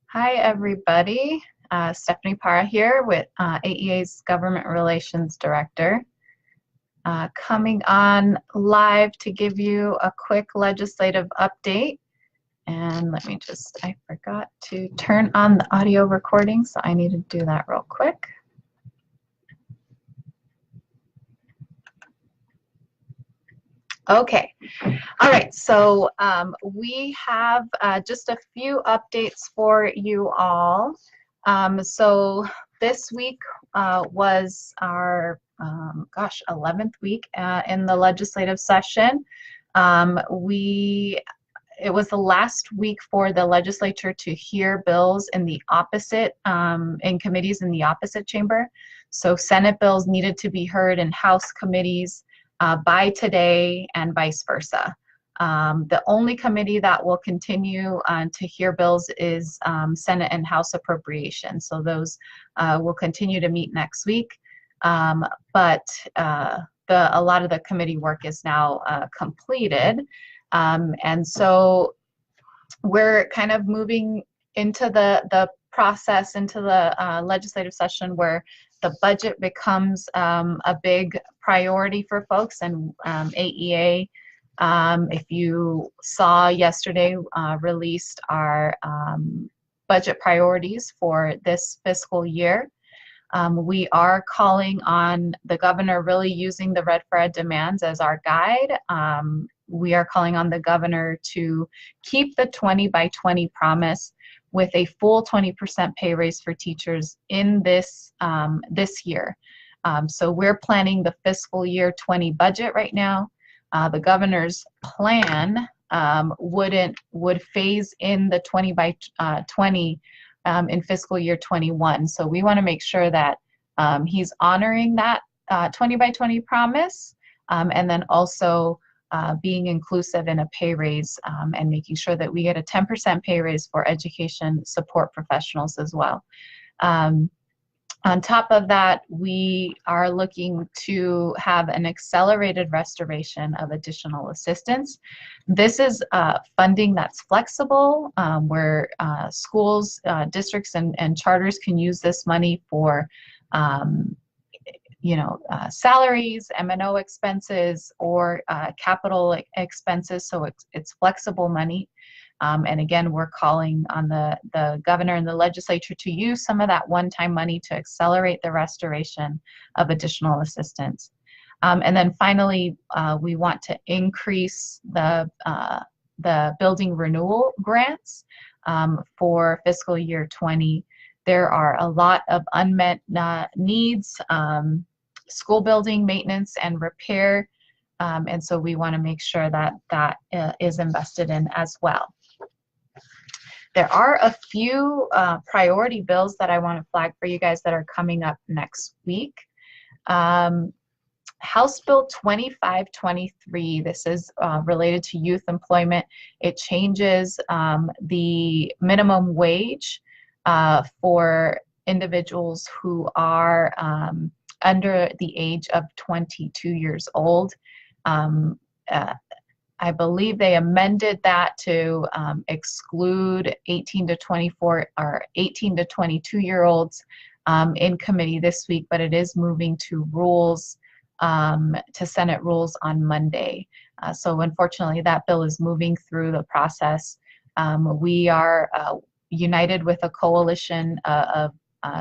Hi, everybody. Stephanie Parra here with AEA's Government Relations Director. Coming on live to give you a quick legislative update. And let me just, I forgot to turn on the audio recording, so I need to do that real quick. Okay. All right, so we have just a few updates for you all. So this week was our, 11th week in the legislative session. It was the last week for the legislature to hear bills in the opposite, in committees in the opposite chamber. So Senate bills needed to be heard in House committees by today and vice versa. The only committee that will continue to hear bills is Senate and House Appropriations. So those will continue to meet next week. But a lot of the committee work is now completed. And so we're kind of moving into the process, into the legislative session where the budget becomes a big priority for folks. And AEA, if you saw yesterday, released our budget priorities for this fiscal year. We are calling on the governor, really using the Red for Ed demands as our guide. We are calling on the governor to keep the 20 by 20 promise with a full 20% pay raise for teachers in this year. So we're planning the fiscal year 20 budget right now. The governor's plan would phase in the 20 by 20 in fiscal year 21. So we want to make sure that he's honoring that 20 by 20 promise, and then also being inclusive in a pay raise and making sure that we get a 10% pay raise for education support professionals as well. On top of that, we are looking to have an accelerated restoration of additional assistance. This is funding that's flexible, where schools, districts, and charters can use this money for salaries, M&O expenses, or capital expenses, so it's flexible money. And again, we're calling on the governor and the legislature to use some of that one-time money to accelerate the restoration of additional assistance. And then finally, we want to increase the building renewal grants for fiscal year 20. There are a lot of unmet needs, school building maintenance and repair, and so we want to make sure that that is invested in as well. There are a few priority bills that I want to flag for you guys that are coming up next week. House Bill 2523, this is related to youth employment. It changes the minimum wage for individuals who are under the age of 22 years old. I believe they amended that to exclude 18 to 24 or 18 to 22-year-olds in committee this week, but it is moving to rules, to Senate rules on Monday. So unfortunately, that bill is moving through the process. We are united with a coalition of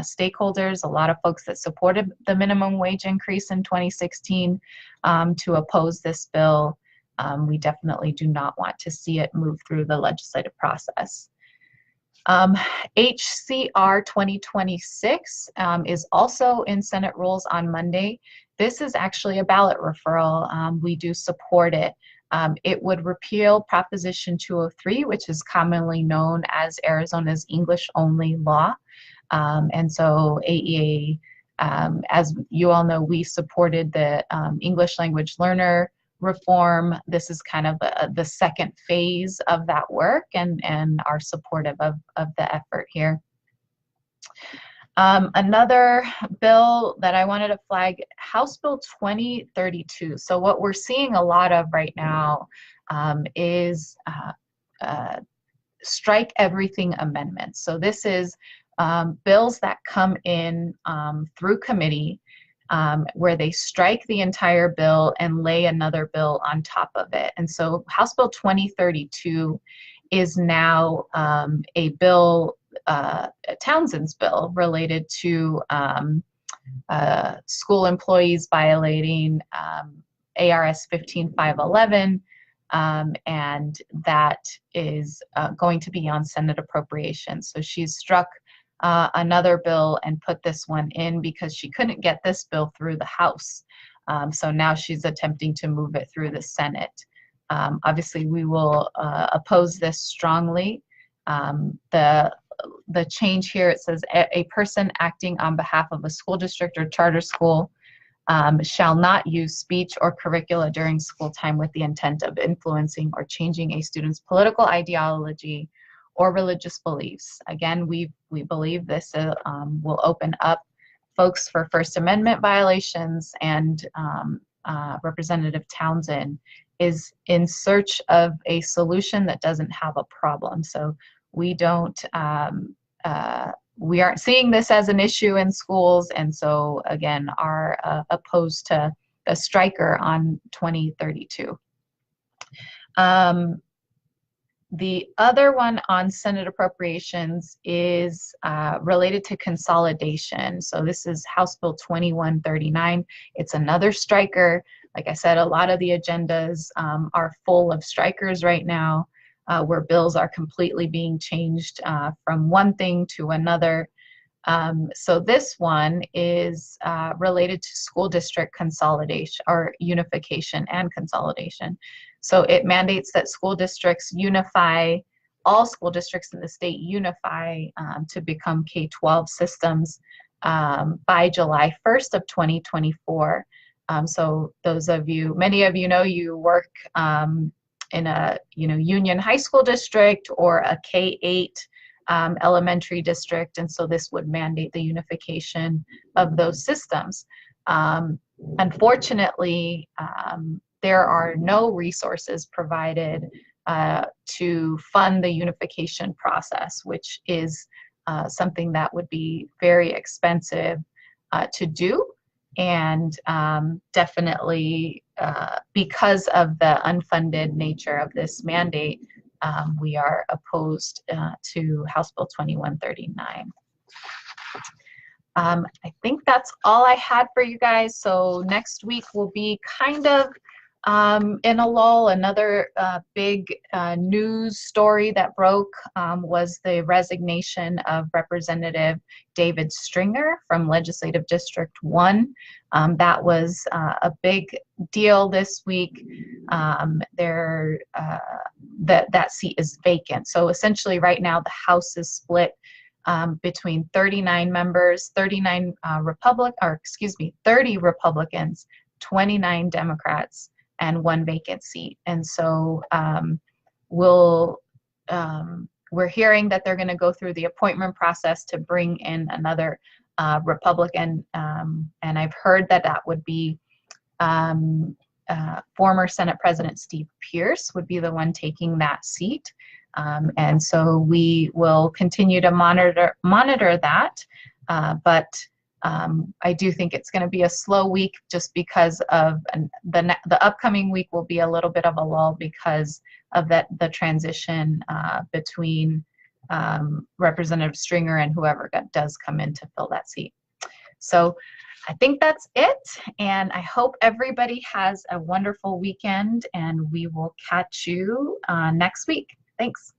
stakeholders, a lot of folks that supported the minimum wage increase in 2016 to oppose this bill. We definitely do not want to see it move through the legislative process. HCR 2026 is also in Senate rules on Monday. This is actually a ballot referral. We do support it. It would repeal Proposition 203, which is commonly known as Arizona's English-only law. And so AEA, as you all know, we supported the English language learner reform. This is kind of the second phase of that work, and are supportive of the effort here. Another bill that I wanted to flag, House Bill 2032. So what we're seeing a lot of right now is strike everything amendments. So this is bills that come in through committee where they strike the entire bill and lay another bill on top of it. And so House Bill 2032 is now a bill, Townsend's bill, related to school employees violating ARS 15511, and that is going to be on Senate appropriations. So she's struck another bill and put this one in because she couldn't get this bill through the House. So now she's attempting to move it through the Senate. Obviously, we will oppose this strongly. The change here, it says a person acting on behalf of a school district or charter school shall not use speech or curricula during school time with the intent of influencing or changing a student's political ideology or religious beliefs. Again, we believe this will open up folks for First Amendment violations, and Representative Townsend is in search of a solution that doesn't have a problem. So we don't, we aren't seeing this as an issue in schools, and so again are opposed to the striker on 2032. The other one on Senate appropriations is related to consolidation. So this is House Bill 2139. It's another striker. Like I said, a lot of the agendas are full of strikers right now, where bills are completely being changed from one thing to another. So this one is related to school district consolidation or unification and consolidation. So it mandates that school districts unify, all school districts in the state unify to become K-12 systems by July 1st of 2024. So those of you, many of you know, you work in a union high school district or a K-8 elementary district, and so this would mandate the unification of those systems. Unfortunately, there are no resources provided to fund the unification process, which is something that would be very expensive to do. And definitely because of the unfunded nature of this mandate, we are opposed to House Bill 2139. I think that's all I had for you guys. So next week will be kind of in a lull. Another big news story that broke was the resignation of Representative David Stringer from Legislative District 1. That was a big deal this week. That seat is vacant. So essentially right now the House is split between 39 members, 30 Republicans, 29 Democrats, and 1 vacant seat. And so we're hearing that they're going to go through the appointment process to bring in another Republican, and I've heard that that would be former Senate President Steve Pierce would be the one taking that seat. And so we will continue to monitor that, but I do think it's going to be a slow week just because of the upcoming week will be a little bit of a lull because of the transition between Representative Stringer and whoever does come in to fill that seat. So I think that's it, and I hope everybody has a wonderful weekend, and we will catch you next week. Thanks.